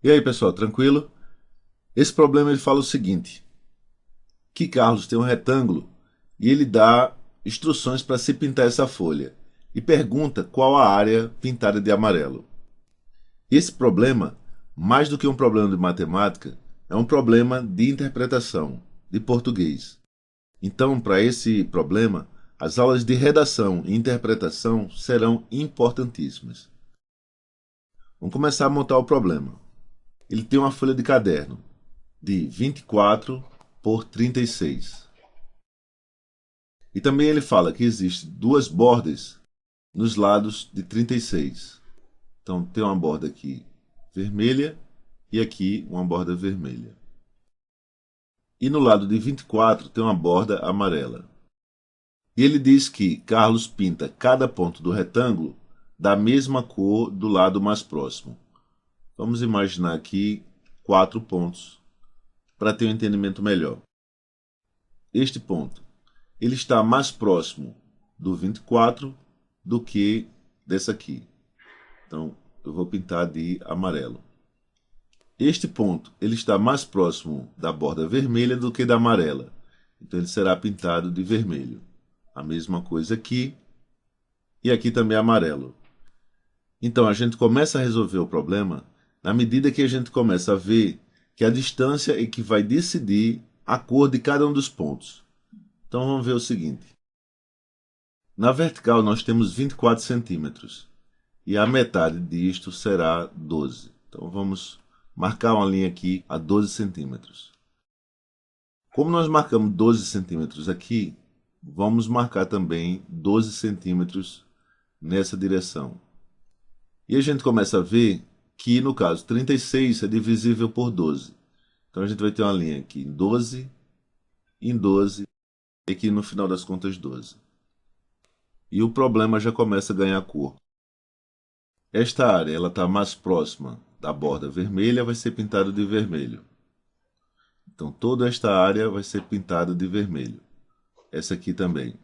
E aí, pessoal, tranquilo? Esse problema ele fala o seguinte, que Carlos tem um retângulo e ele dá instruções para se pintar essa folha e pergunta qual a área pintada de amarelo. Esse problema, mais do que um problema de matemática, é um problema de interpretação, de português. Então, para esse problema, as aulas de redação e interpretação serão importantíssimas. Vamos começar a montar o problema. Ele tem uma folha de caderno de 24 por 36. E também ele fala que existe duas bordas nos lados de 36. Então tem uma borda aqui vermelha e aqui uma borda vermelha. E no lado de 24 tem uma borda amarela. E ele diz que Carlos pinta cada ponto do retângulo da mesma cor do lado mais próximo. Vamos imaginar aqui 4 pontos para ter um entendimento melhor. Este ponto, ele está mais próximo do 24 do que dessa aqui. Então, eu vou pintar de amarelo. Este ponto, ele está mais próximo da borda vermelha do que da amarela. Então, ele será pintado de vermelho. A mesma coisa aqui. E aqui também é amarelo. Então, a gente começa a resolver o problema na medida que a gente começa a ver que a distância é que vai decidir a cor de cada um dos pontos. Então vamos ver o seguinte. Na vertical nós temos 24 centímetros e a metade disto será 12. Então vamos marcar uma linha aqui a 12 centímetros. Como nós marcamos 12 centímetros aqui, vamos marcar também 12 centímetros nessa direção. E a gente começa a ver que no caso 36 é divisível por 12. Então a gente vai ter uma linha aqui em 12 e aqui no final das contas 12. E o problema já começa a ganhar cor. Esta área está mais próxima da borda vermelha, vai ser pintada de vermelho. Então toda esta área vai ser pintada de vermelho. Essa aqui também.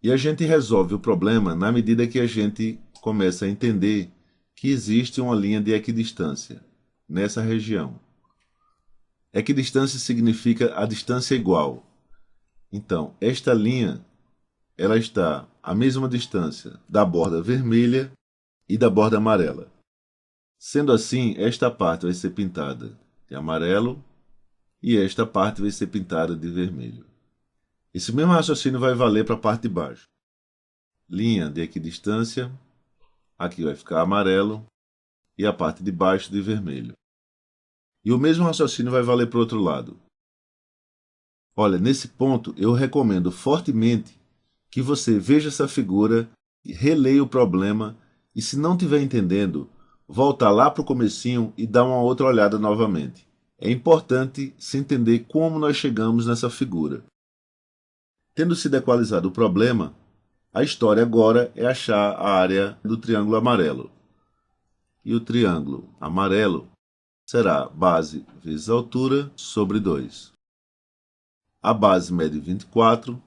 E a gente resolve o problema na medida que a gente começa a entender que existe uma linha de equidistância nessa região. Equidistância significa a distância igual. Então, esta linha ela está à mesma distância da borda vermelha e da borda amarela. Sendo assim, esta parte vai ser pintada de amarelo e esta parte vai ser pintada de vermelho. Esse mesmo raciocínio vai valer para a parte de baixo. Linha de equidistância, aqui vai ficar amarelo e a parte de baixo de vermelho. E o mesmo raciocínio vai valer para o outro lado. Olha, nesse ponto eu recomendo fortemente que você veja essa figura, releia o problema e se não estiver entendendo, volta lá para o comecinho e dá uma outra olhada novamente. É importante se entender como nós chegamos nessa figura. Tendo sido equalizado o problema, a história agora é achar a área do triângulo amarelo. E o triângulo amarelo será base vezes altura sobre 2. A base mede 24,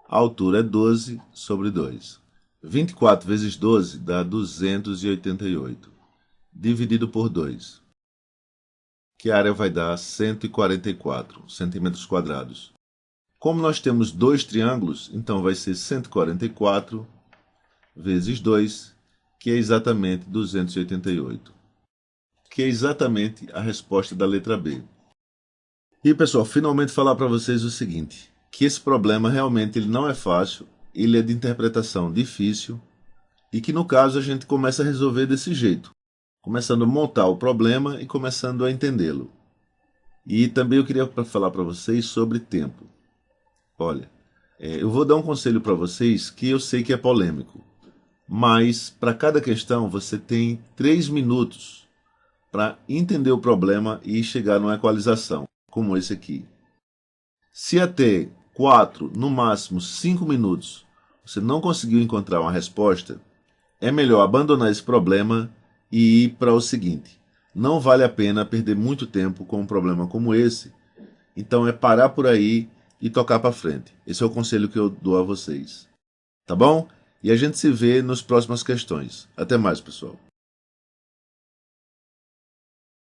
a altura é 12 sobre 2. 24 vezes 12 dá 288, dividido por 2, que a área vai dar 144 centímetros quadrados. Como nós temos dois triângulos, então vai ser 144 vezes 2, que é exatamente 288. Que é exatamente a resposta da letra B. E pessoal, finalmente falar para vocês o seguinte, que esse problema realmente ele não é fácil, ele é de interpretação difícil, e que no caso a gente começa a resolver desse jeito, começando a montar o problema e começando a entendê-lo. E também eu queria falar para vocês sobre tempo. Olha, eu vou dar um conselho para vocês que eu sei que é polêmico, mas para cada questão você tem 3 minutos para entender o problema e chegar numa equalização, como esse aqui. Se até 4, no máximo 5 minutos, você não conseguiu encontrar uma resposta, é melhor abandonar esse problema e ir para o seguinte. Não vale a pena perder muito tempo com um problema como esse, então é parar por aí e tocar para frente. Esse é o conselho que eu dou a vocês. Tá bom? E a gente se vê nas próximas questões. Até mais, pessoal.